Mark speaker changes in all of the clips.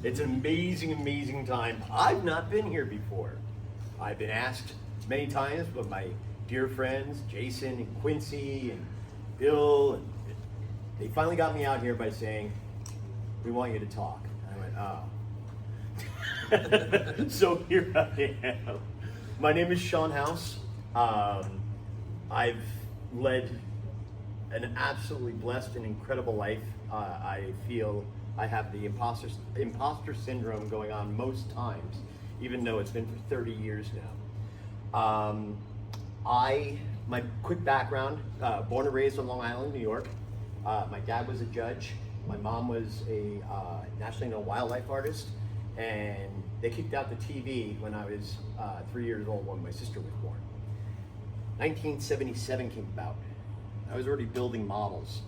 Speaker 1: It's an amazing, amazing time. I've not been here before. I've been asked many times by my dear friends, Jason and Quincy and Bill, and they finally got me out here by saying, we want you to talk. And I went, oh. So here I am. My name is Sean House. I've led an absolutely blessed and incredible life. I feel I have the imposter syndrome going on most times, even though it's been for 30 years now. My quick background, born and raised on Long Island, New York. My dad was a judge. My mom was a nationally known wildlife artist, and they kicked out the TV when I was 3 years old when my sister was born. 1977 came about. I was already building models.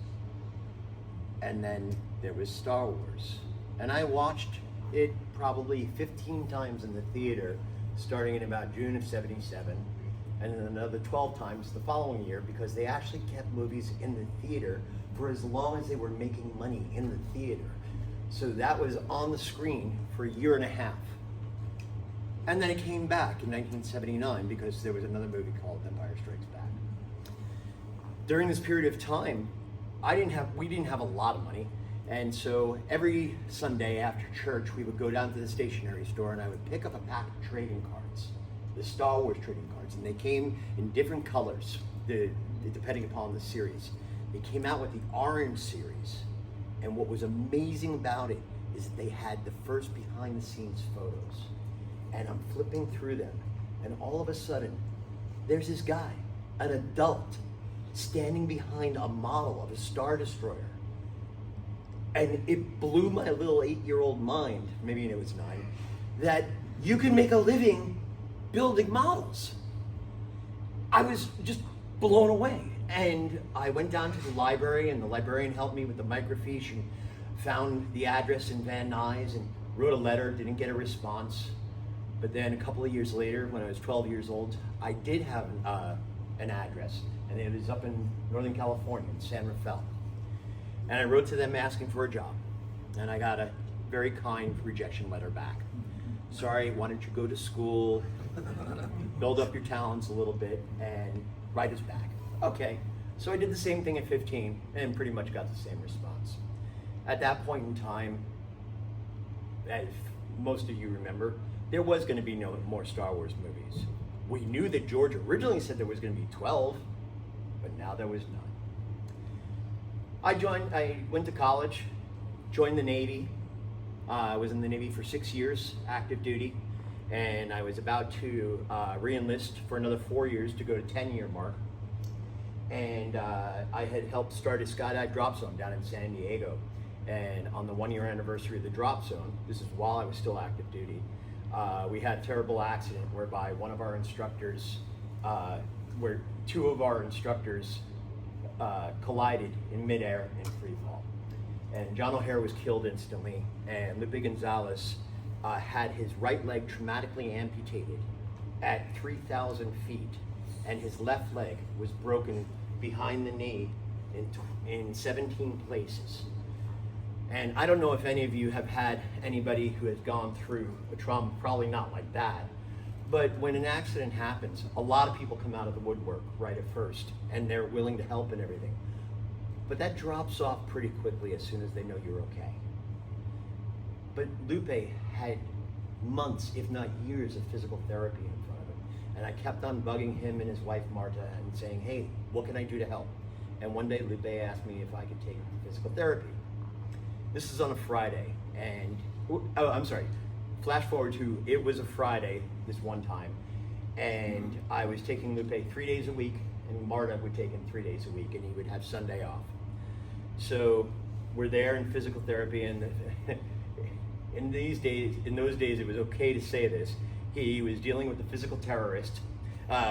Speaker 1: And then there was Star Wars. And I watched it probably 15 times in the theater, starting in about June of '77, and then another 12 times the following year, because they actually kept movies in the theater for as long as they were making money in the theater. So that was on the screen for a year and a half. And then it came back in 1979 because there was another movie called Empire Strikes Back. During this period of time, we didn't have a lot of money, and so every Sunday after church we would go down to the stationery store and I would pick up a pack of trading cards, the Star Wars trading cards, and they came in different colors depending upon the series. They came out with the orange series, and what was amazing about it is that they had the first behind the scenes photos. And I'm flipping through them, and all of a sudden, there's this guy, an adult, standing behind a model of a Star Destroyer. And it blew my little 8-year-old mind, maybe it was 9, that you can make a living building models. I was just blown away. And I went down to the library, and the librarian helped me with the microfiche and found the address in Van Nuys and wrote a letter, didn't get a response. But then a couple of years later, when I was 12 years old, I did have an address, and it was up in Northern California, in San Rafael. And I wrote to them asking for a job, and I got a very kind rejection letter back. Sorry, why don't you go to school, build up your talents a little bit, and write us back. Okay, so I did the same thing at 15, and pretty much got the same response. At that point in time, as most of you remember, there was going to be no more Star Wars movies. We knew that George originally said there was going to be 12, but now there was none. I went to college, joined the Navy. I was in the Navy for 6 years, active duty, and I was about to re-enlist for another 4 years to go to 10-year mark. And I had helped start a skydive drop zone down in San Diego. And on the 1-year anniversary of the drop zone, this is while I was still active duty, we had a terrible accident whereby one of our instructors, where two of our instructors collided in midair in free fall. And John O'Hare was killed instantly, and Lupe Gonzalez had his right leg traumatically amputated at 3,000 feet, and his left leg was broken behind the knee in 17 places. And I don't know if any of you have had anybody who has gone through a trauma, probably not like that, but when an accident happens, a lot of people come out of the woodwork right at first, and they're willing to help and everything. But that drops off pretty quickly as soon as they know you're okay. But Lupe had months, if not years, of physical therapy in front of him. And I kept on bugging him and his wife, Marta, and saying, hey, what can I do to help? And one day Lupe asked me if I could take physical therapy. This is on a Friday, and, flash forward to, it was a Friday this one time, and I was taking Lupe 3 days a week, and Marta would take him 3 days a week, and he would have Sunday off. So we're there in physical therapy, and in those days it was okay to say this, he was dealing with a physical terrorist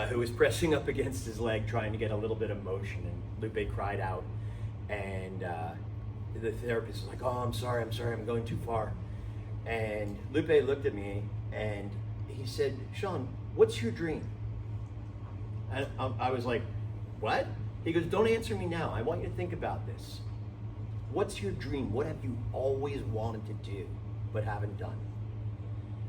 Speaker 1: who was pressing up against his leg trying to get a little bit of motion, and Lupe cried out, and the therapist was like, oh, I'm sorry, I'm going too far. And Lupe looked at me and he said, Sean, what's your dream? And I was like, what? He goes, don't answer me now. I want you to think about this. What's your dream? What have you always wanted to do, but haven't done.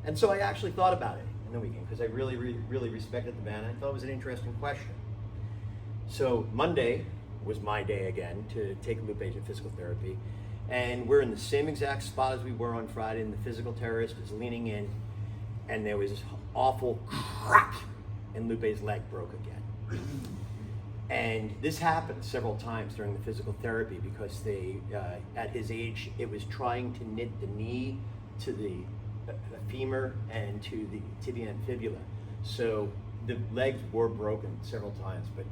Speaker 1: And so I actually thought about it in the weekend because I really, really, really respected the band. I thought it was an interesting question. So Monday was my day again to take Lupe to physical therapy. And we're in the same exact spot as we were on Friday, and the physical therapist is leaning in, and there was this awful crack, and Lupe's leg broke again. And this happened several times during the physical therapy because at his age, it was trying to knit the knee to the femur and to the tibia and fibula. So the legs were broken several times, but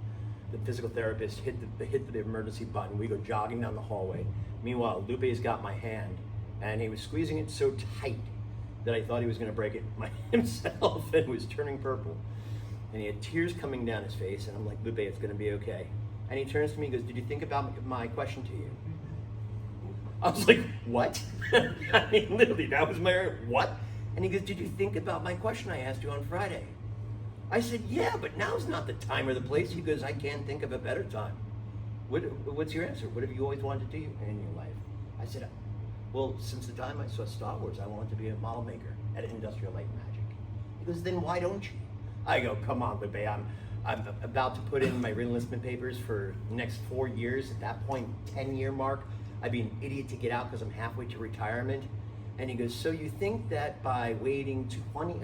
Speaker 1: the physical therapist hit the emergency button. We go jogging down the hallway. Meanwhile, Lupe's got my hand, and he was squeezing it so tight that I thought he was going to break it himself, and it was turning purple. And he had tears coming down his face, and I'm like, Lupe, it's going to be okay. And he turns to me and goes, did you think about my question to you? I was like, what? I mean, literally, that was my, what? And he goes, did you think about my question I asked you on Friday? I said, yeah, but now's not the time or the place. He goes, I can't think of a better time. What's your answer? What have you always wanted to do in your life? I said, well, since the time I saw Star Wars, I wanted to be a model maker at Industrial Light and Magic. He goes, then why don't you? I go, come on, Lupe, I'm about to put in my re-enlistment papers for the next 4 years. At that point, 10-year mark, I'd be an idiot to get out because I'm halfway to retirement. And he goes, so you think that by waiting 14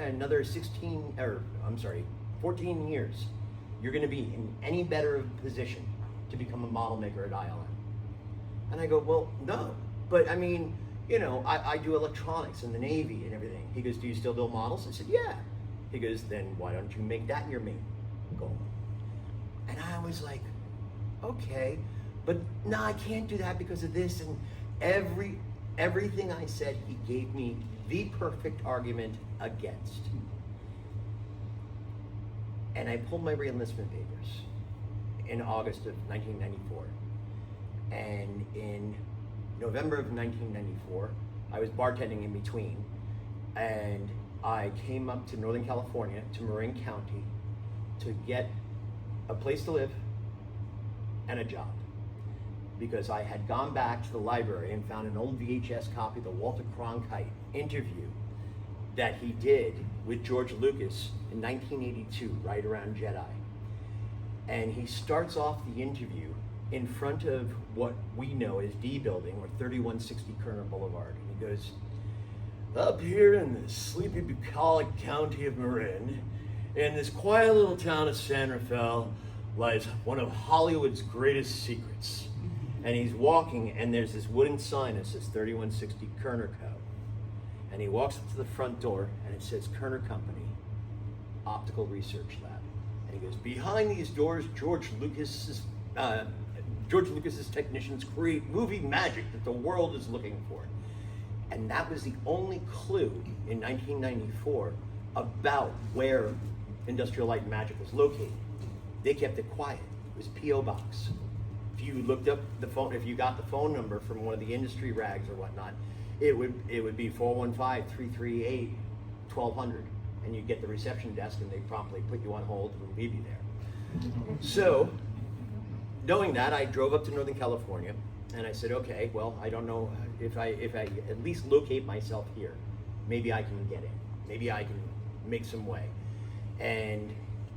Speaker 1: years, you're going to be in any better position to become a model maker at ILM? And I go, well, no. But I mean, you know, I do electronics in the Navy and everything. He goes, do you still build models? I said, yeah. He goes, then why don't you make that your main goal? And I was like, okay, but no, I can't do that because of this. And everything I said, he gave me the perfect argument against. And I pulled my re-enlistment papers in August of 1994. And in November of 1994, I was bartending in between, and I came up to Northern California, to Marin County, to get a place to live and a job. Because I had gone back to the library and found an old VHS copy of the Walter Cronkite interview that he did with George Lucas in 1982, right around Jedi. And he starts off the interview in front of what we know as D Building, or 3160 Kerner Boulevard. And he goes, up here in the sleepy bucolic county of Marin, in this quiet little town of San Rafael, lies one of Hollywood's greatest secrets. And he's walking, and there's this wooden sign that says 3160 Kerner Co. And he walks up to the front door, and it says Kerner Company, Optical Research Lab. And he goes, behind these doors, George Lucas's technicians create movie magic that the world is looking for. And that was the only clue in 1994 about where Industrial Light and Magic was located. They kept it quiet. It was P.O. Box. If you looked up the phone, if you got the phone number from one of the industry rags or whatnot, it would be 415-338-1200, and you'd get the reception desk, and they promptly put you on hold and leave you there. So, knowing that, I drove up to Northern California, and I said, okay, well, I don't know if I at least locate myself here, maybe I can get in. Maybe I can make some way. And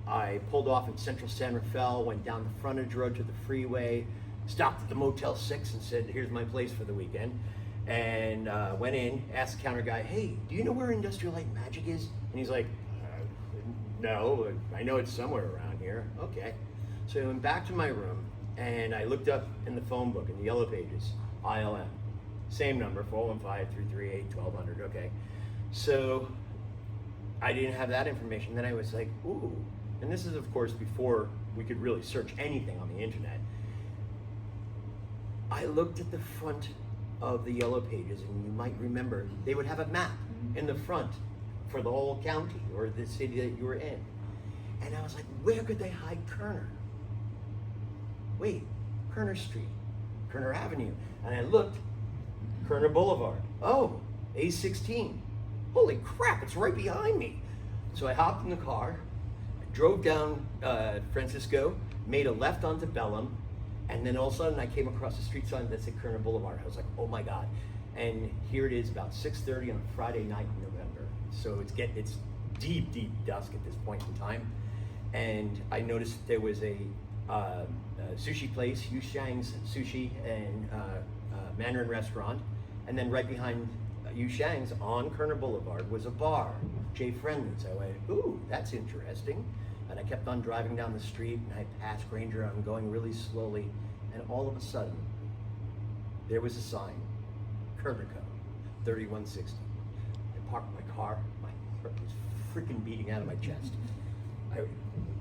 Speaker 1: I pulled off in central San Rafael, went down the frontage road to the freeway, stopped at the Motel 6 and said, here's my place for the weekend. And went in, asked the counter guy, hey, do you know where Industrial Light and Magic is? And he's like, no, I know it's somewhere around here. Okay. So I went back to my room, and I looked up in the phone book, in the yellow pages, ILM. Same number, 415-338-1200, okay. So I didn't have that information. Then I was like, ooh. And this is, of course, before we could really search anything on the internet. I looked at the front of the yellow pages, and you might remember, they would have a map in the front for the whole county or the city that you were in. And I was like, where could they hide Kerner? Wait, Kerner Street, Kerner Avenue. And I looked, Kerner Boulevard. Oh, A16. Holy crap, it's right behind me. So I hopped in the car, I drove down Francisco, made a left onto Bellum, and then all of a sudden I came across a street sign that said Kerner Boulevard. I was like, oh my God. And here it is about 6:30 on a Friday night in November. So it's deep, deep dusk at this point in time. And I noticed there was a sushi place, Yu Shang's Sushi and Mandarin Restaurant. And then right behind Yu Shang's on Kerner Boulevard was a bar, Jay Friendly's. I went, ooh, that's interesting. And I kept on driving down the street, and I passed Granger. I'm going really slowly, and all of a sudden, there was a sign, Kerner Co, 3160. I parked my car. My heart was freaking beating out of my chest. I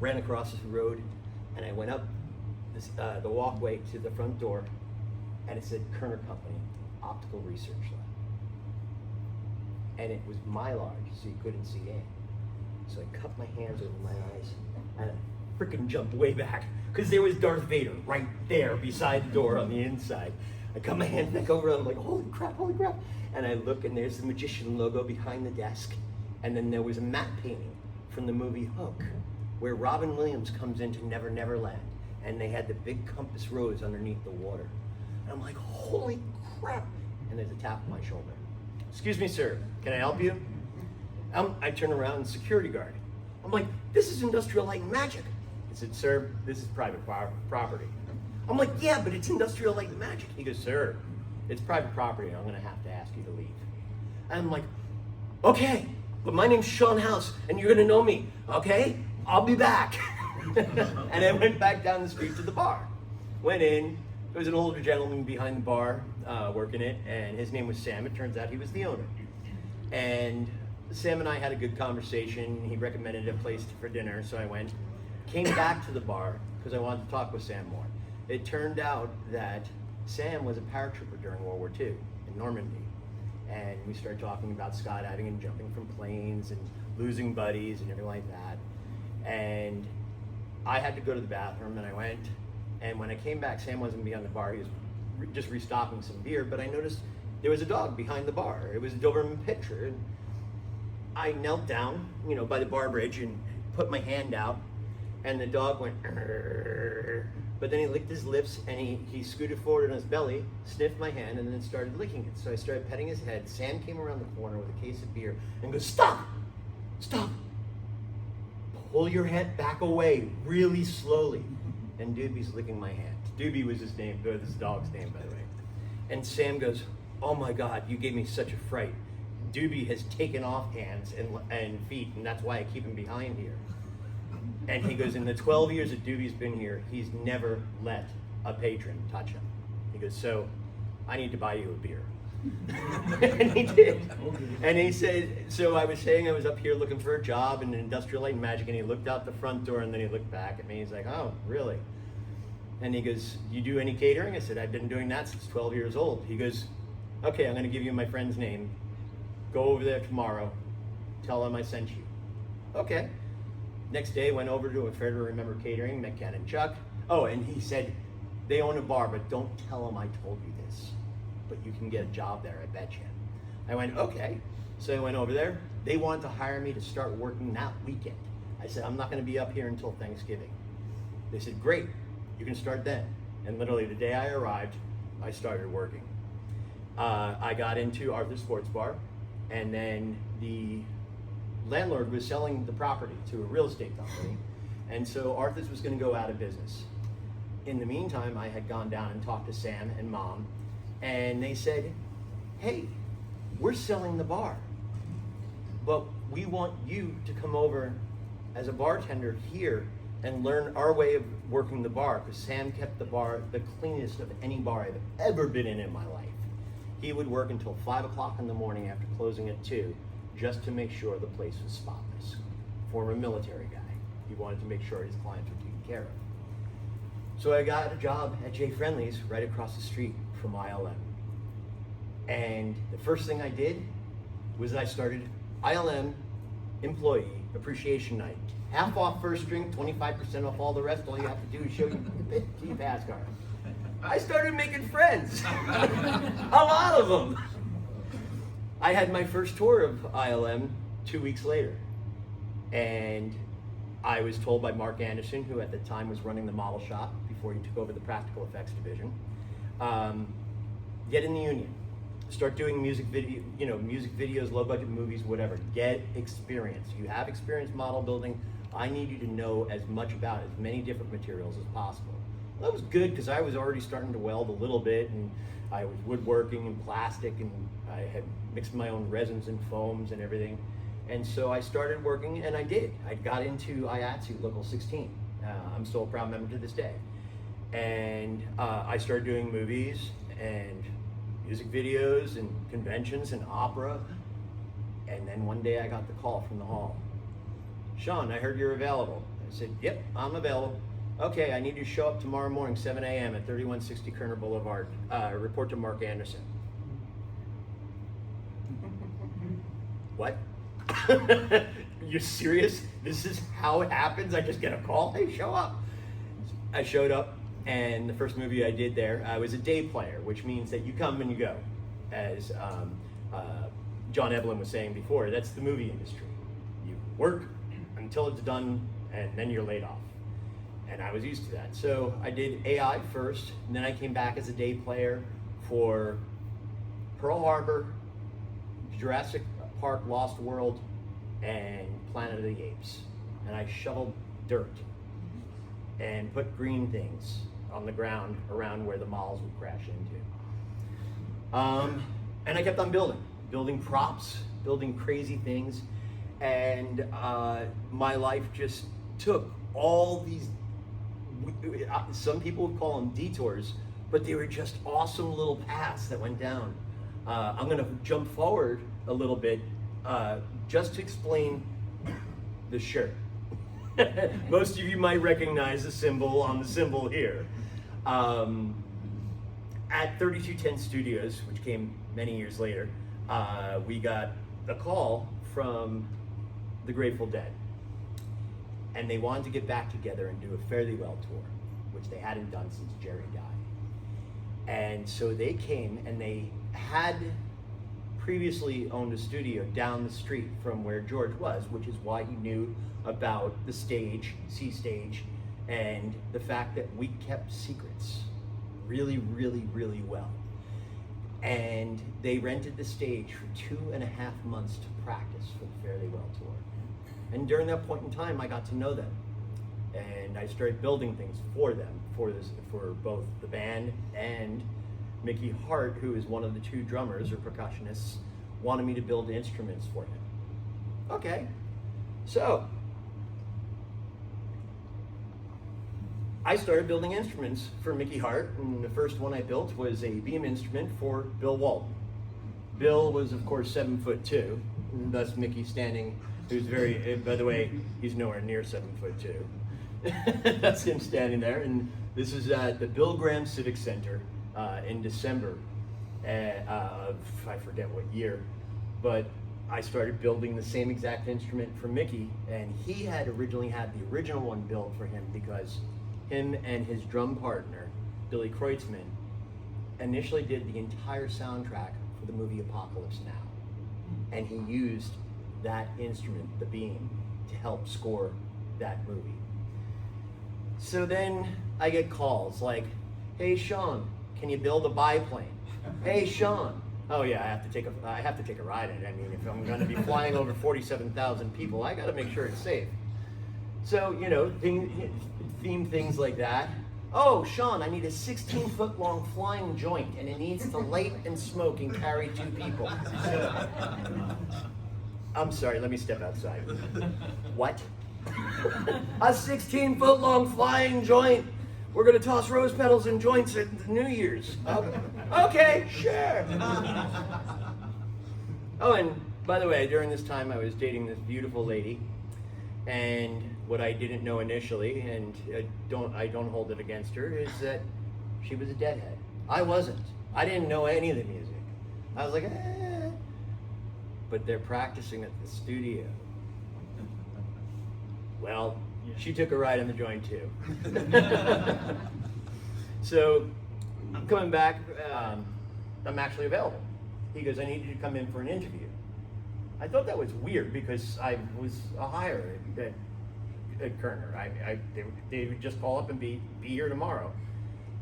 Speaker 1: ran across the road, and I went up the walkway to the front door, and it said Kerner Company, Optical Research Lab. And it was mylarge, so you couldn't see in. So I cupped my hands over my eyes, and I freaking jumped way back, because there was Darth Vader right there beside the door on the inside. I cut my hand back over, and I'm like, holy crap, holy crap. And I look, and there's the magician logo behind the desk, and then there was a matte painting from the movie Hook, where Robin Williams comes into Never Never Land, and they had the big compass rose underneath the water. And I'm like, holy crap. And there's a tap on my shoulder. Excuse me, sir, can I help you? I turn around and security guard. I'm like, this is Industrial Light and Magic. He said, sir, this is private property. I'm like, yeah, but it's Industrial Light and Magic. He goes, sir, it's private property. I'm gonna have to ask you to leave. And I'm like, okay, but my name's Sean House, and you're gonna know me, okay? I'll be back. And I went back down the street to the bar. Went in, there was an older gentleman behind the bar working it, and his name was Sam. It turns out he was the owner. And Sam and I had a good conversation. He recommended a place for dinner, so I went. Came back to the bar because I wanted to talk with Sam more. It turned out that Sam was a paratrooper during World War II in Normandy. And we started talking about skydiving and jumping from planes and losing buddies and everything like that. And I had to go to the bathroom, and I went. And when I came back, Sam wasn't behind the bar. He was just restocking some beer, but I noticed there was a dog behind the bar. It was a Doberman Pinscher. And I knelt down, by the bar bridge and put my hand out, and the dog went, "Arr." But then he licked his lips, and he scooted forward on his belly, sniffed my hand, and then started licking it. So I started petting his head. Sam came around the corner with a case of beer and goes, stop, stop. Pull your head back away really slowly. And Doobie's licking my hand. Doobie was his name, this dog's name, by the way. And Sam goes, oh my God, you gave me such a fright. Doobie has taken off hands and feet, and that's why I keep him behind here. And he goes, in the 12 years that Doobie's been here, he's never let a patron touch him. He goes, so I need to buy you a beer. And he did. And he said, so I was saying I was up here looking for a job in Industrial Light and Magic, and he looked out the front door, and then he looked back at me. He's like, oh, really? And he goes, you do any catering? I said, I've been doing that since 12 years old. He goes, okay, I'm going to give you my friend's name. Go over there tomorrow. Tell him I sent you. Okay. Next day, went over to a Fair to Remember Catering, met Ken and Chuck. Oh, and he said, they own a bar, but don't tell them I told you this. But you can get a job there, I bet you. I went, okay. So I went over there. They wanted to hire me to start working that weekend. I said, I'm not going to be up here until Thanksgiving. They said, great, you can start then. And literally the day I arrived, I started working. I got into Arthur's Sports Bar, and then the landlord was selling the property to a real estate company, and so Arthur's was going to go out of business. In the meantime, I had gone down and talked to Sam and Mom, and they said, hey, we're selling the bar, but we want you to come over as a bartender here and learn our way of working the bar, because Sam kept the bar the cleanest of any bar I've ever been in my life. He would work until 5 o'clock in the morning after closing at 2, just to make sure the place was spotless. Former military guy. He wanted to make sure his clients were taken care of. So I got a job at Jay Friendly's right across the street from ILM. And the first thing I did was I started ILM Employee Appreciation Night. Half off first drink, 25% off all the rest. All you have to do is show your pass card. I started making friends. A lot of them. I had my first tour of ILM 2 weeks later, and I was told by Mark Anderson, who at the time was running the model shop before he took over the practical effects division, get in the union. start doing music videos, low budget movies, whatever. Get experience. You have experience model building. I need you to know as much about as many different materials as possible. Well, that was good because I was already starting to weld a little bit, and I was woodworking and plastic, and I had mixed my own resins and foams and everything. And so I started working, and I did. I got into IATSE Local 16. I'm still a proud member to this day. And I started doing movies and music videos and conventions and opera. And then one day I got the call from the hall. Sean, I heard you're available. I said, yep, I'm available. Okay, I need you to show up tomorrow morning, 7 a.m. at 3160 Kerner Boulevard. Report to Mark Anderson. What? You serious? This is how it happens? I just get a call? Hey, show up. I showed up, and the first movie I did there, I was a day player, which means that you come and you go. As John Evelyn was saying before, that's the movie industry. You work until it's done, and then you're laid off. And I was used to that. So I did AI first, and then I came back as a day player for Pearl Harbor, Jurassic Park Lost World, and Planet of the Apes. And I shoveled dirt and put green things on the ground around where the models would crash into. And I kept on building props, building crazy things. And my life just took all these, some people would call them detours, but they were just awesome little paths that went down. I'm gonna jump forward a little bit just to explain the shirt. Most of you might recognize the symbol on the symbol here. At 3210 Studios, which came many years later, we got a call from the Grateful Dead. And they wanted to get back together and do a Fare Thee Well tour, which they hadn't done since Jerry died. And so they came, and they had previously owned a studio down the street from where George was, which is why he knew about the stage, C Stage, and the fact that we kept secrets really, really, really well. And they rented the stage for 2.5 months to practice for the Fare Thee Well tour. And during that point in time, I got to know them. And I started building things for them, for both the band, and Mickey Hart, who is one of the two drummers or percussionists, wanted me to build instruments for him. Okay, so I started building instruments for Mickey Hart, and the first one I built was a beam instrument for Bill Walton. Bill was, of course, 7'2", and thus Mickey standing, who's very, by the way, he's nowhere near 7'2". That's him standing there, and this is at the Bill Graham Civic Center in December of, I forget what year, but I started building the same exact instrument for Mickey, and he had originally had the original one built for him because him and his drum partner, Billy Kreutzmann, initially did the entire soundtrack for the movie Apocalypse Now. And he used that instrument, the beam, to help score that movie. So then I get calls like, hey Sean, can you build a biplane? Hey Sean, oh yeah, I have to take a ride in it. I mean, if I'm gonna be flying over 47,000 people, I gotta make sure it's safe. So, you know, theme things like that. Oh, Sean, I need a 16-foot long flying joint, and it needs to light and smoke and carry 2 people. I'm sorry, let me step outside. What? A 16-foot long flying joint. We're gonna toss rose petals and joints at New Year's. Okay, sure. Oh, and by the way, during this time I was dating this beautiful lady, and what I didn't know initially, and I don't hold it against her, is that she was a deadhead. I wasn't. I didn't know any of the music. I was like, eh. But they're practicing at the studio. Well, she took a ride in the joint too. So, I'm coming back, I'm actually available. He goes, I need you to come in for an interview. I thought that was weird because I was a hire at Kerner. They would just call up and be here tomorrow.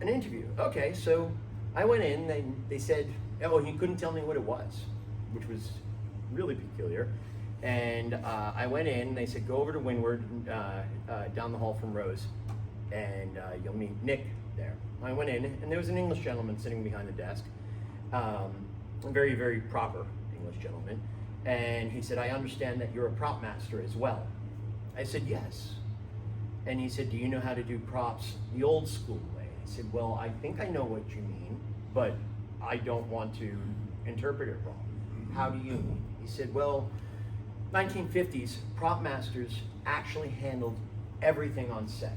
Speaker 1: An interview. Okay, so I went in and they said, Oh, he couldn't tell me what it was, which was really peculiar. And I went in, they said, go over to Windward, down the hall from Rose, and you'll meet Nick there. I went in, and there was an English gentleman sitting behind the desk, a very, very proper English gentleman. And he said, I understand that you're a prop master as well. I said, yes. And he said, do you know how to do props the old school way? I said, well, I think I know what you mean, but I don't want to interpret it wrong. How do you mean? He said, well, 1950s, prop masters actually handled everything on set.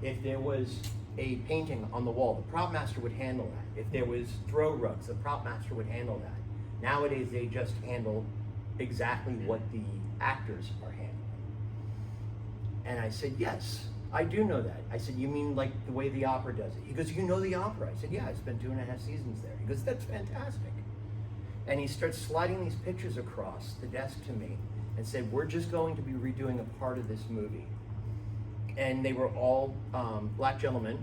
Speaker 1: If there was a painting on the wall, the prop master would handle that. If there was throw rugs, the prop master would handle that. Nowadays, they just handle exactly what the actors are handling. And I said, yes, I do know that. I said, you mean like the way the opera does it? He goes, you know the opera? I said, yeah, I spent 2.5 seasons there. He goes, that's fantastic. And he starts sliding these pictures across the desk to me and said, we're just going to be redoing a part of this movie. And they were all black gentlemen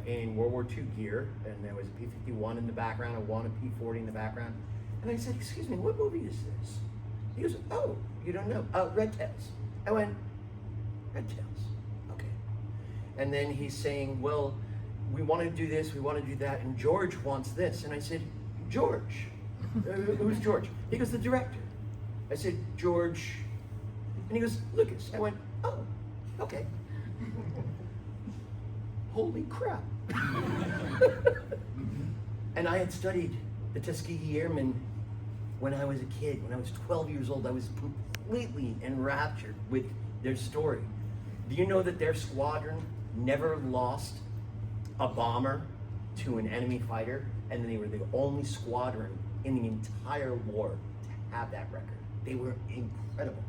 Speaker 1: in World War II gear, and there was a P-51 in the background, a P-40 in the background. And I said, excuse me, what movie is this? He goes, oh, you don't know? Red Tails. I went, Red Tails, okay. And then he's saying, well, we want to do this, we want to do that, and George wants this. And I said, George? Who's George? He goes, the director. I said, George, and he goes, Lucas. I went, oh, okay. Holy crap. And I had studied the Tuskegee Airmen when I was a kid. When I was 12 years old, I was completely enraptured with their story. Do you know that their squadron never lost a bomber to an enemy fighter? And they were the only squadron in the entire war to have that record. They were incredible.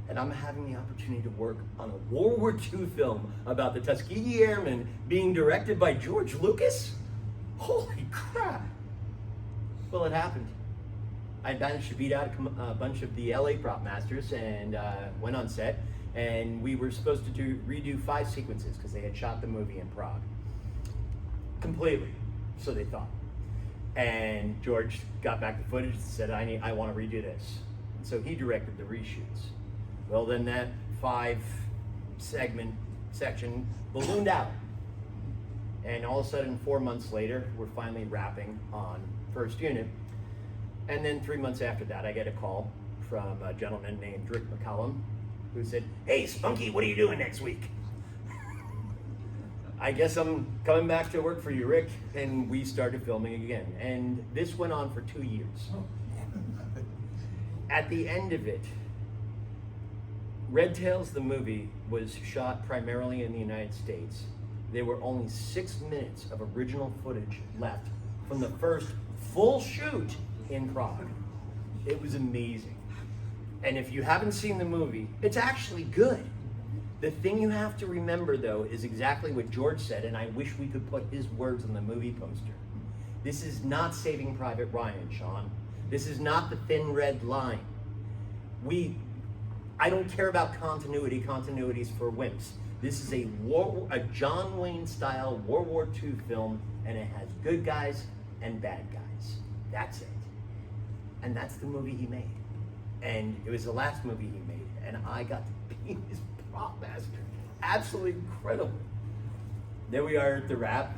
Speaker 1: And I'm having the opportunity to work on a World War II film about the Tuskegee Airmen being directed by George Lucas? Holy crap. Well, it happened. I managed to beat out a bunch of the LA prop masters and went on set. And we were supposed to redo 5 sequences because they had shot the movie in Prague. Completely, so they thought. And George got back the footage and said, I want to redo this. And so he directed the reshoots. Well, then that 5-segment section ballooned out. And all of a sudden, 4 months later, we're finally wrapping on first unit. And then 3 months after that, I get a call from a gentleman named Rick McCallum, who said, hey, Spunky, what are you doing next week? I guess I'm coming back to work for you, Rick. And we started filming again. And this went on for 2 years. At the end of it, Red Tails, the movie, was shot primarily in the United States. There were only 6 minutes of original footage left from the first full shoot in Prague. It was amazing. And if you haven't seen the movie, it's actually good. The thing you have to remember, though, is exactly what George said, and I wish we could put his words on the movie poster. This is not Saving Private Ryan, Sean. This is not the thin red line. I don't care about continuity. Continuity's for wimps. This is a John Wayne-style World War II film, and it has good guys and bad guys. That's it. And that's the movie he made. And it was the last movie he made, and I got to be his prop master. Absolutely incredible. There we are at the wrap.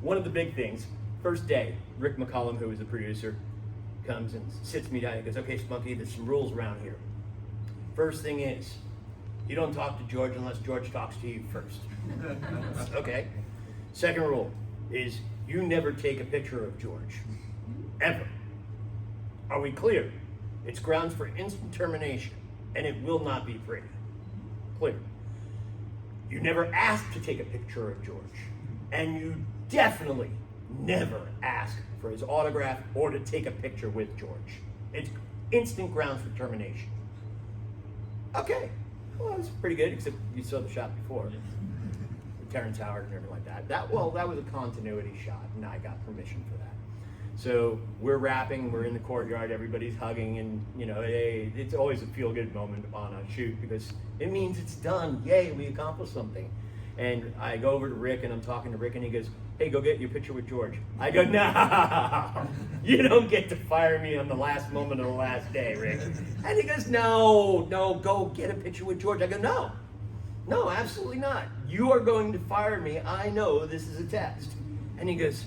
Speaker 1: One of the big things. First day, Rick McCallum, who was the producer, comes and sits me down. He goes, okay, Spunky, there's some rules around here. First thing is, you don't talk to George unless George talks to you first. Okay. Second rule is you never take a picture of George. Ever. Are we clear? It's grounds for instant termination, and it will not be pretty. Clear. You never ask to take a picture of George, and you definitely never ask for his autograph or to take a picture with George. It's instant grounds for termination. Okay, well, that's pretty good, except you saw the shot before. With Terrence Howard and everything like that. That was a continuity shot, and I got permission for that. So we're wrapping, we're in the courtyard, everybody's hugging, and it's always a feel-good moment on a shoot because it means it's done. Yay, we accomplished something. And I go over to Rick, and I'm talking to Rick, and he goes, "Hey, go get your picture with George." I go, "No, you don't get to fire me on the last moment of the last day, Rick." And he goes, no, go get a picture with George." I go, no, absolutely not. You are going to fire me. I know this is a test." And he goes,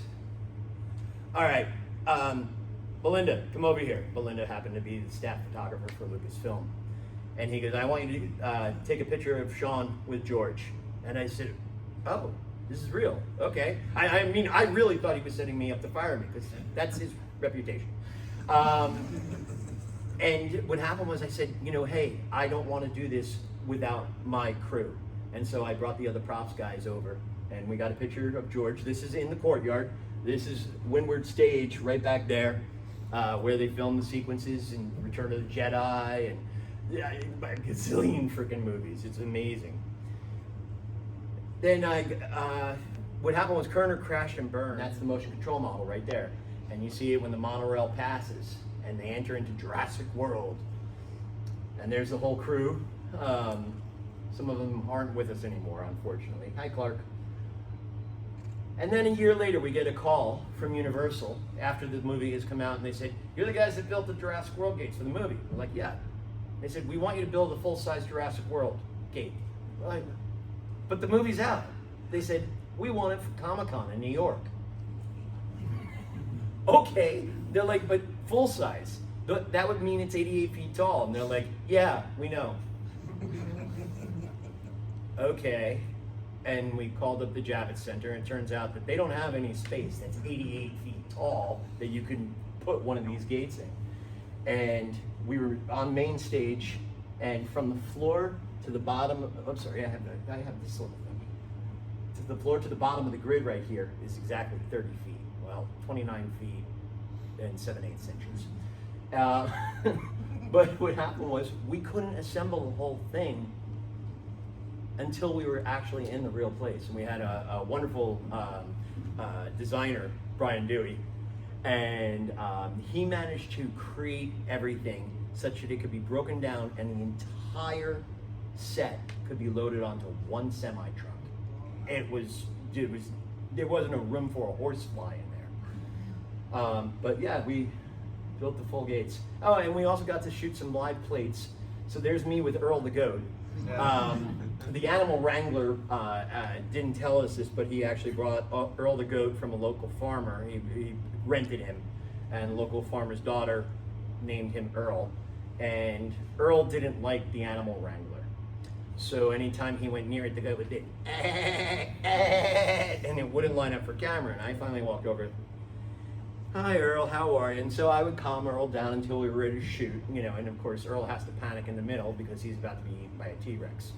Speaker 1: "All right, Belinda, come over here." Belinda happened to be the staff photographer for Lucasfilm. And he goes, "I want you to take a picture of Sean with George." And I said, "Oh, this is real. Okay." I mean, I really thought he was setting me up to fire me, because that's his reputation. And what happened was I said, "Hey, I don't want to do this without my crew." And so I brought the other props guys over, and we got a picture of George. This is in the courtyard. This is Windward Stage right back there, where they filmed the sequences in Return of the Jedi and a gazillion freaking movies. It's amazing. Then what happened was Kerner crashed and burned. That's the motion control model right there. And you see it when the monorail passes and they enter into Jurassic World. And there's the whole crew. Some of them aren't with us anymore, unfortunately. Hi, Clark. And then a year later, we get a call from Universal after the movie has come out, and they said, "You're the guys that built the Jurassic World gates for the movie." We're like, "Yeah." They said, "We want you to build a full-size Jurassic World gate." We're like, "But the movie's out." They said, "We want it for Comic-Con in New York." Okay. They're like, "But full-size. That would mean it's 88 feet tall." And they're like, "Yeah, we know." Okay. And we called up the Javits Center, and it turns out that they don't have any space that's 88 feet tall that you can put one of these gates in. And we were on main stage, and from the floor to the bottom, I'm sorry, I have this little thing. To the floor to the bottom of the grid right here is exactly 30 feet. Well, 29 feet and 7/8 inches. But what happened was we couldn't assemble the whole thing until we were actually in the real place. And we had a wonderful designer, Brian Dewey, and he managed to create everything such that it could be broken down and the entire set could be loaded onto one semi-truck. There wasn't a room for a horsefly in there. But yeah, we built the full gates. Oh, and we also got to shoot some live plates. So there's me with Earl the goat. The animal wrangler didn't tell us this, but he actually brought Earl the goat from a local farmer. He rented him, and the local farmer's daughter named him Earl. And Earl didn't like the animal wrangler. So anytime he went near it, the goat would do, and it wouldn't line up for camera. And I finally walked over, "Hi, Earl, how are you?" And so I would calm Earl down until we were ready to shoot, and of course Earl has to panic in the middle because he's about to be eaten by a T-Rex.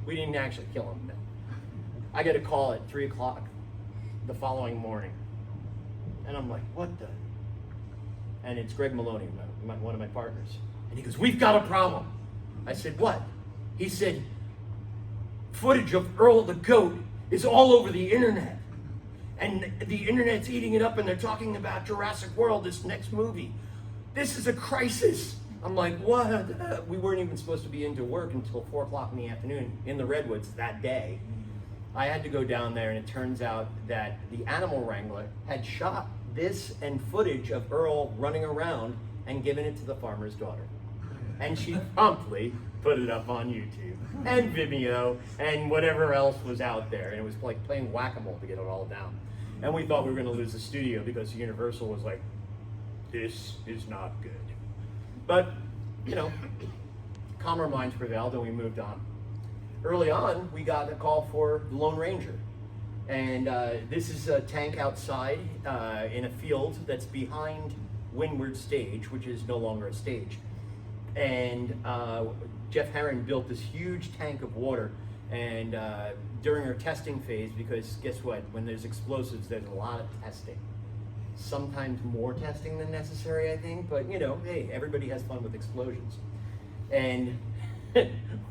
Speaker 1: We didn't actually kill him, no. I get a call at 3 o'clock the following morning, and I'm like, what the? And it's Greg Maloney, one of my partners. And he goes, "We've got a problem." I said, "What?" He said, "Footage of Earl the goat is all over the internet. And the internet's eating it up, and they're talking about Jurassic World, this next movie. This is a crisis." I'm like, what? We weren't even supposed to be into work until 4 o'clock in the afternoon in the Redwoods that day. I had to go down there, and it turns out that the animal wrangler had shot this and footage of Earl running around and given it to the farmer's daughter. And she promptly put it up on YouTube and Vimeo and whatever else was out there. And it was like playing whack-a-mole to get it all down. And we thought we were going to lose the studio because Universal was like, "This is not good." But, calmer minds prevailed, and we moved on. Early on, we got a call for the Lone Ranger. And this is a tank outside in a field that's behind Windward Stage, which is no longer a stage. And Jeff Herron built this huge tank of water, and during our testing phase, because guess what, when there's explosives, there's a lot of testing. Sometimes more testing than necessary, I think, but hey, everybody has fun with explosions. And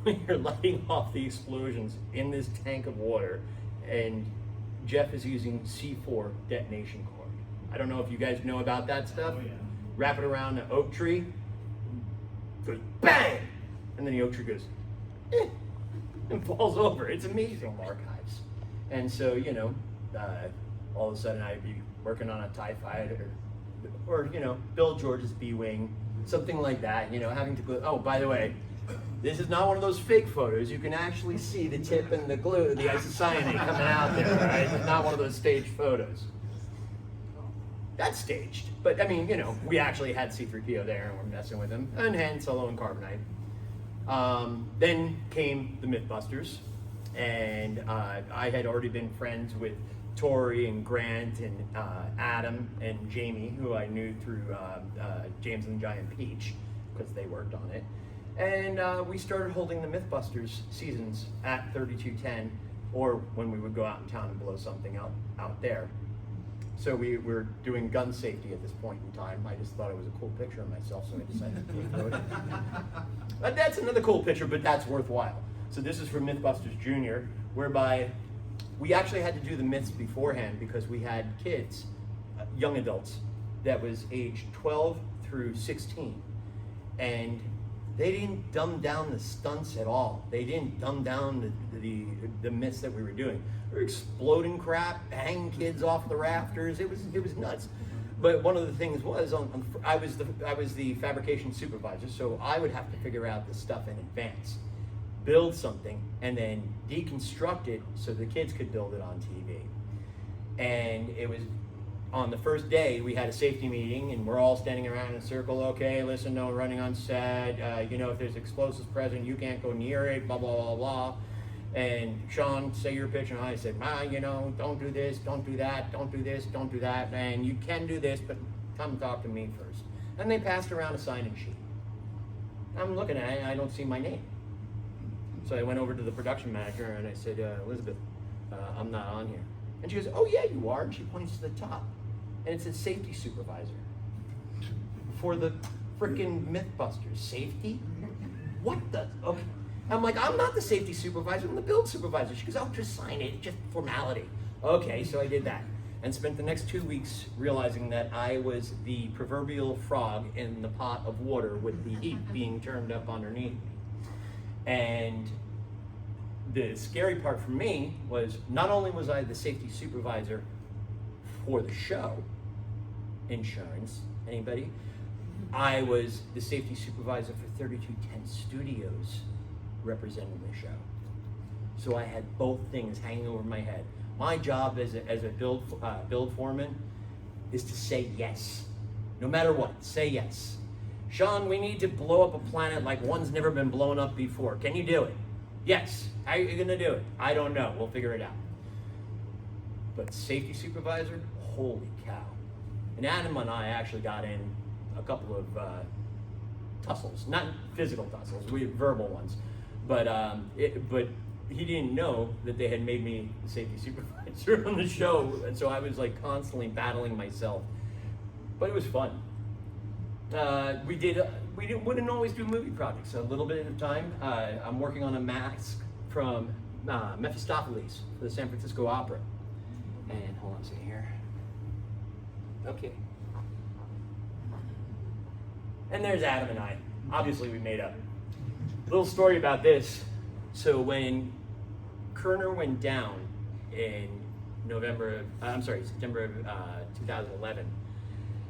Speaker 1: when you're lighting off the explosions in this tank of water, and Jeff is using C4 detonation cord. I don't know if you guys know about that stuff. Oh, yeah. Wrap it around an oak tree, goes bang, and then the oak tree goes, eh. and falls over. It's amazing, archives. And so, you know, all of a sudden I'd be working on a TIE fighter, or you know, Bill George's B-Wing, something like that, you know, having to go, oh, by the way, this is not one of those fake photos. You can actually see the tip and the glue, the isocyanate coming out there, right? It's not one of those staged photos. That's staged. But I mean, you know, we actually had C-3PO there and we're messing with him, and Han Solo and Carbonite. Then came the Mythbusters, and I had already been friends with Tori and Grant and Adam and Jamie, who I knew through James and the Giant Peach, because they worked on it. And we started holding the Mythbusters seasons at 3210, or when we would go out in town and blow something out there. So we were doing gun safety at this point in time. I just thought it was a cool picture of myself, so I decided to put it. But that's another cool picture, but that's worthwhile. So this is from Mythbusters Junior, whereby we actually had to do the myths beforehand because we had kids, young adults, that was age 12 through 16. And they didn't dumb down the stunts at all. They didn't dumb down the myths that we were doing. We were exploding crap, hanging kids off the rafters. It was nuts. But one of the things was, I was the fabrication supervisor, so I would have to figure out the stuff in advance, build something, and then deconstruct it so the kids could build it on TV. And it was on the first day, we had a safety meeting, and we're all standing around in a circle. Okay, listen, no running on set. You know, if there's explosives present, you can't go near it, blah, blah, blah, blah. And Sean, say your pitch, and I said, you know, don't do this, don't do that, don't do this, don't do that, and you can do this, but come talk to me first. And they passed around a sign-in sheet. I'm looking at it, and I don't see my name. So I went over to the production manager, and I said, Elizabeth, I'm not on here. And she goes, oh yeah, you are, and she points to the top. And it says safety supervisor for the frickin' Mythbusters. Safety? What the? Okay. I'm like, I'm not the safety supervisor, I'm the build supervisor. She goes, oh, just sign it, just formality. Okay, so I did that and spent the next 2 weeks realizing that I was the proverbial frog in the pot of water with the heat being turned up underneath me. And the scary part for me was not only was I the safety supervisor for the show, insurance, anybody? I was the safety supervisor for 3210 Studios, representing the show. So I had both things hanging over my head. My job as a build foreman is to say yes. No matter what, say yes. Sean, we need to blow up a planet like one's never been blown up before. Can you do it? Yes. How are you gonna do it? I don't know. We'll figure it out. But safety supervisor, holy cow. And Adam and I actually got in a couple of tussles, not physical tussles, we verbal ones. But he didn't know that they had made me the safety supervisor on the show, and so I was like constantly battling myself. But it was fun. We wouldn't always do movie projects. A little bit at a time. I'm working on a mask from Mephistopheles for the San Francisco Opera. And hold on a second here. Okay. And there's Adam and I. Obviously, we made up. Little story about this. So when Kerner went down in September of 2011,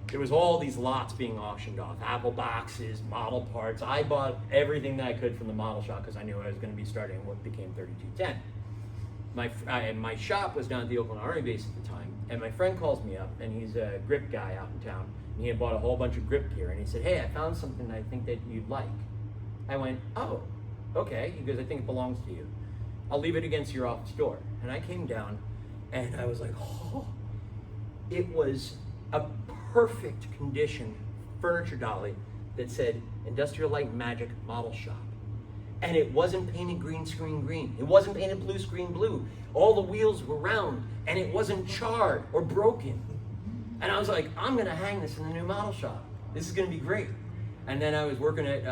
Speaker 1: there was all these lots being auctioned off. Apple boxes, model parts. I bought everything that I could from the model shop because I knew I was going to be starting what became 3210. My shop was down at the Oakland Army base at the time, and my friend calls me up, and he's a grip guy out in town, and he had bought a whole bunch of grip gear, and he said, hey, I found something I think that you'd like. I went, oh, okay. He goes, I think it belongs to you. I'll leave it against your office door. And I came down, and I was like, oh, it was a perfect condition furniture dolly that said Industrial Light and Magic Model Shop. And it wasn't painted green screen green. It wasn't painted blue screen blue. All the wheels were round, and it wasn't charred or broken. And I was like, I'm gonna hang this in the new model shop. This is gonna be great. And then I was working at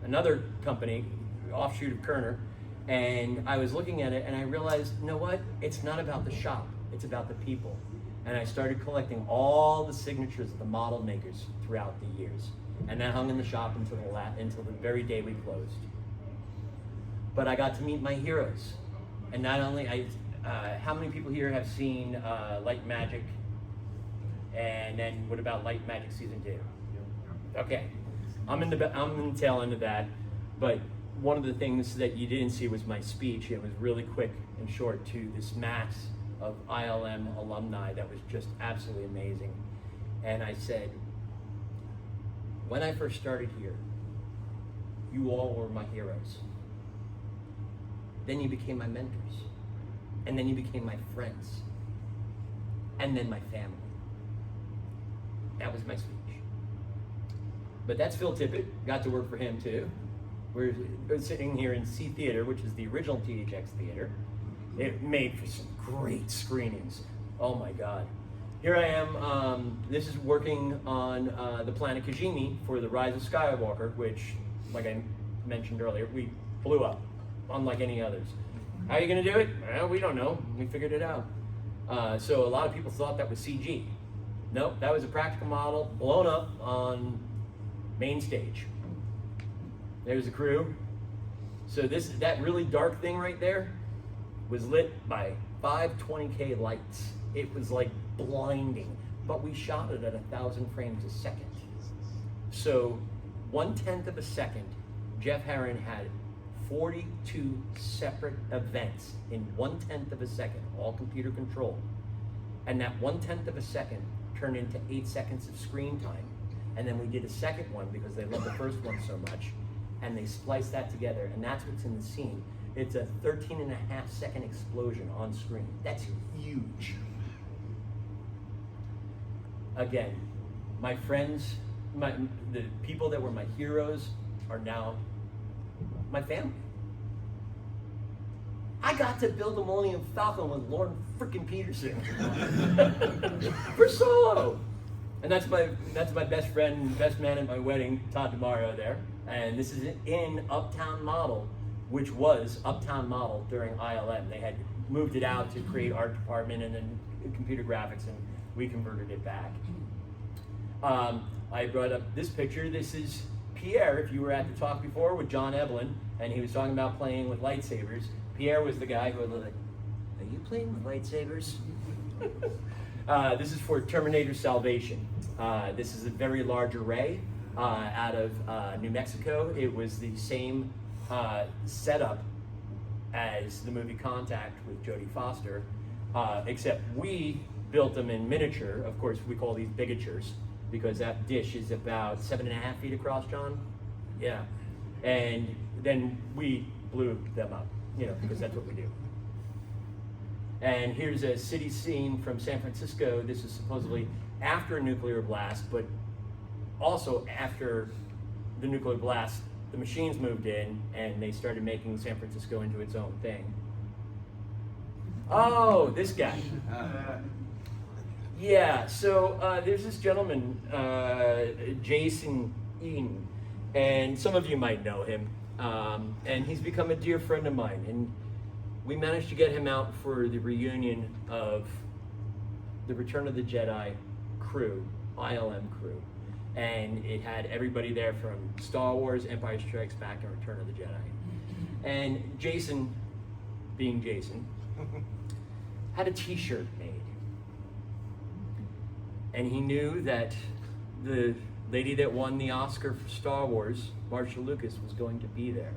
Speaker 1: another company, offshoot of Kerner, and I was looking at it and I realized, you know what? It's not about the shop, it's about the people. And I started collecting all the signatures of the model makers throughout the years. And that hung in the shop until the very day we closed.
Speaker 2: but I got to meet my heroes. And not only, how many people here have seen Light Magic? And then what about Light Magic Season 2? Okay, I'm in the tail end of that, but one of the things that you didn't see was my speech. It was really quick and short to this mass of ILM alumni that was just absolutely amazing. And I said, when I first started here, you all were my heroes. Then you became my mentors. And then you became my friends. And then my family. That was my speech. But that's Phil Tippett. Got to work for him too. We're sitting here in C Theater, which is the original THX Theater. It made for some great screenings. Oh my God. Here I am, this is working on the planet Kijimi for the Rise of Skywalker, which, like I mentioned earlier, we blew up, unlike any others. How are you gonna do it? Well, we don't know, we figured it out. So a lot of people thought that was CG. Nope, that was a practical model blown up on main stage. There's the crew. So that really dark thing right there was lit by 520K lights. It was like blinding, but we shot it at 1,000 frames a second. So 1/10 of a second, Jeff Herron had 42 separate events in 1/10 of a second, all computer controlled. And that 1/10 of a second turned into 8 seconds of screen time. And then we did a second one because they loved the first one so much. And they spliced that together, and that's what's in the scene. It's a 13.5-second explosion on screen. That's huge. Again, my friends, the people that were my heroes are now my family. I got to build a Millennium Falcon with Lauren frickin' Peterson for Solo. And that's my best friend, best man at my wedding, Todd DeMario there. And this is in Uptown Model, which was Uptown Model during ILM. They had moved it out to create art department and then computer graphics, and we converted it back. I brought up this picture. This is Pierre, if you were at the talk before with John Evelyn, and he was talking about playing with lightsabers. Pierre was the guy who was like, are you playing with lightsabers? This is for Terminator Salvation. This is a very large array out of New Mexico. It was the same setup as the movie Contact with Jodie Foster, except we built them in miniature. Of course, we call these bigatures because that dish is about 7.5 feet across, John. Yeah, and then we blew them up, because that's what we do. And here's a city scene from San Francisco. This is supposedly after a nuclear blast, but also after the nuclear blast, the machines moved in and they started making San Francisco into its own thing. Oh, this guy. Yeah, so there's this gentleman, Jason Eaton, and some of you might know him, and he's become a dear friend of mine. And we managed to get him out for the reunion of the Return of the Jedi crew, ILM crew. And it had everybody there from Star Wars, Empire Strikes Back, and Return of the Jedi. And Jason, being Jason, had a t-shirt made. And he knew that the lady that won the Oscar for Star Wars, Marcia Lucas, was going to be there.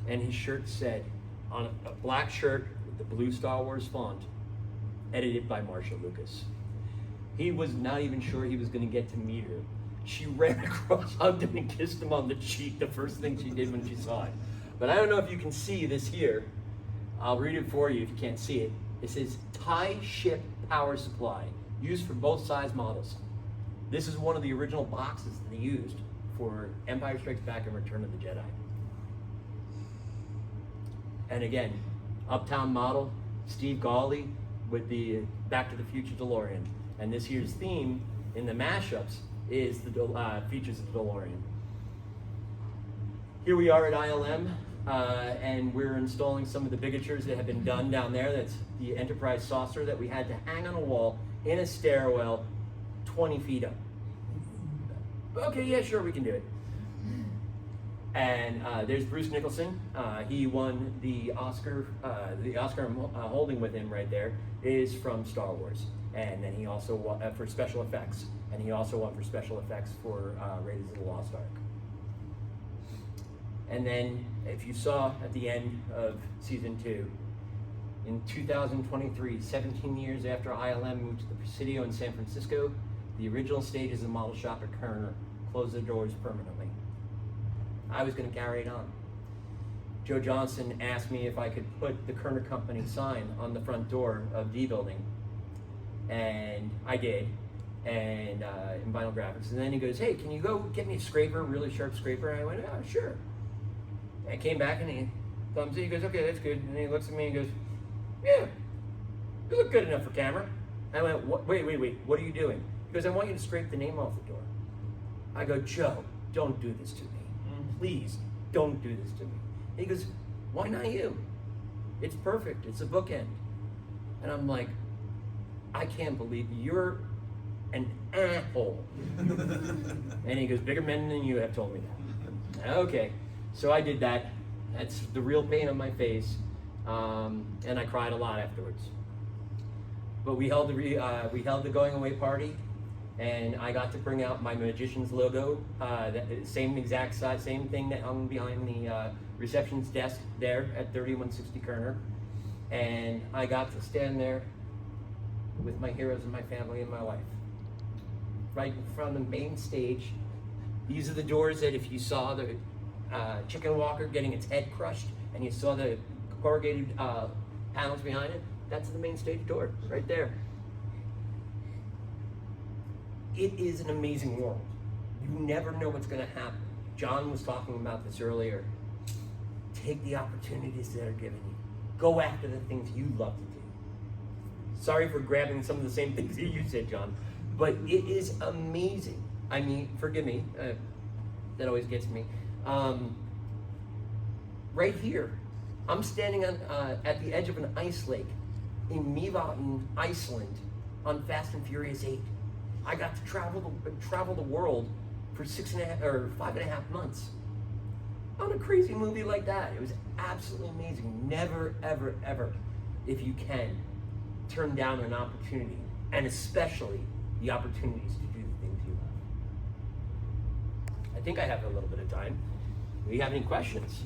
Speaker 2: And his shirt said, on a black shirt with the blue Star Wars font, edited by Marcia Lucas. He was not even sure he was going to get to meet her. She ran across, hugged him, and kissed him on the cheek, the first thing she did when she saw it. But I don't know if you can see this here. I'll read it for you if you can't see it. It says, TIE Ship Power Supply, used for both size models. This is one of the original boxes that they used for Empire Strikes Back and Return of the Jedi. And again, Uptown Model, Steve Gawley with the Back to the Future DeLorean. And this year's theme in the mashups is the features of the DeLorean. Here we are at ILM, and we're installing some of the bigatures that have been done down there. That's the Enterprise saucer that we had to hang on a wall in a stairwell 20 feet up. Okay, yeah, sure, we can do it. And there's Bruce Nicholson. He won the Oscar. The Oscar I'm holding with him right there is from Star Wars. And then he also won for special effects. And he also won for special effects for Raiders of the Lost Ark. And then, if you saw at the end of season 2, in 2023, 17 years after ILM moved to the Presidio in San Francisco, the original stages of the model shop at Kerner closed their doors permanently. I was going to carry it on. Joe Johnson asked me if I could put the Kerner Company sign on the front door of D Building, and I did, and in vinyl graphics. And then he goes, "Hey, can you go get me a scraper, really sharp scraper?" And I went, "Oh, sure." I came back and he thumbs it. He goes, "Okay, that's good." And then he looks at me and goes, "Yeah, you look good enough for camera." I went, Wait, what are you doing?" He goes, "I want you to scrape the name off the door." I go, "Joe, don't do this to me. Please, don't do this to me." And he goes, "Why not you? It's perfect. It's a bookend." And I'm like, "I can't believe you're an asshole." And he goes, "Bigger men than you have told me that." Okay, so I did that. That's the real pain on my face, and I cried a lot afterwards. But we held the going away party, and I got to bring out my magician's logo, same exact size, same thing that hung behind the receptionist desk there at 3160 Kerner, and I got to stand there with my heroes and my family and my wife, right in front of the main stage. These are the doors that if you saw the chicken walker getting its head crushed and you saw the corrugated panels behind it, that's the main stage door, right there. It is an amazing world. You never know what's going to happen. John was talking about this earlier. Take the opportunities that are given you. Go after the things you love to do. Sorry for grabbing some of the same things that you said, John, but it is amazing. I mean, forgive me, that always gets me. Right here, I'm standing on, at the edge of an ice lake in Mývatn, Iceland, on Fast and Furious 8. I got to travel the world for 5.5 months on a crazy movie like that. It was absolutely amazing. Never, ever, ever, if you can, turn down an opportunity, and especially the opportunities to do the things you love. I think I have a little bit of time. Do you have any questions?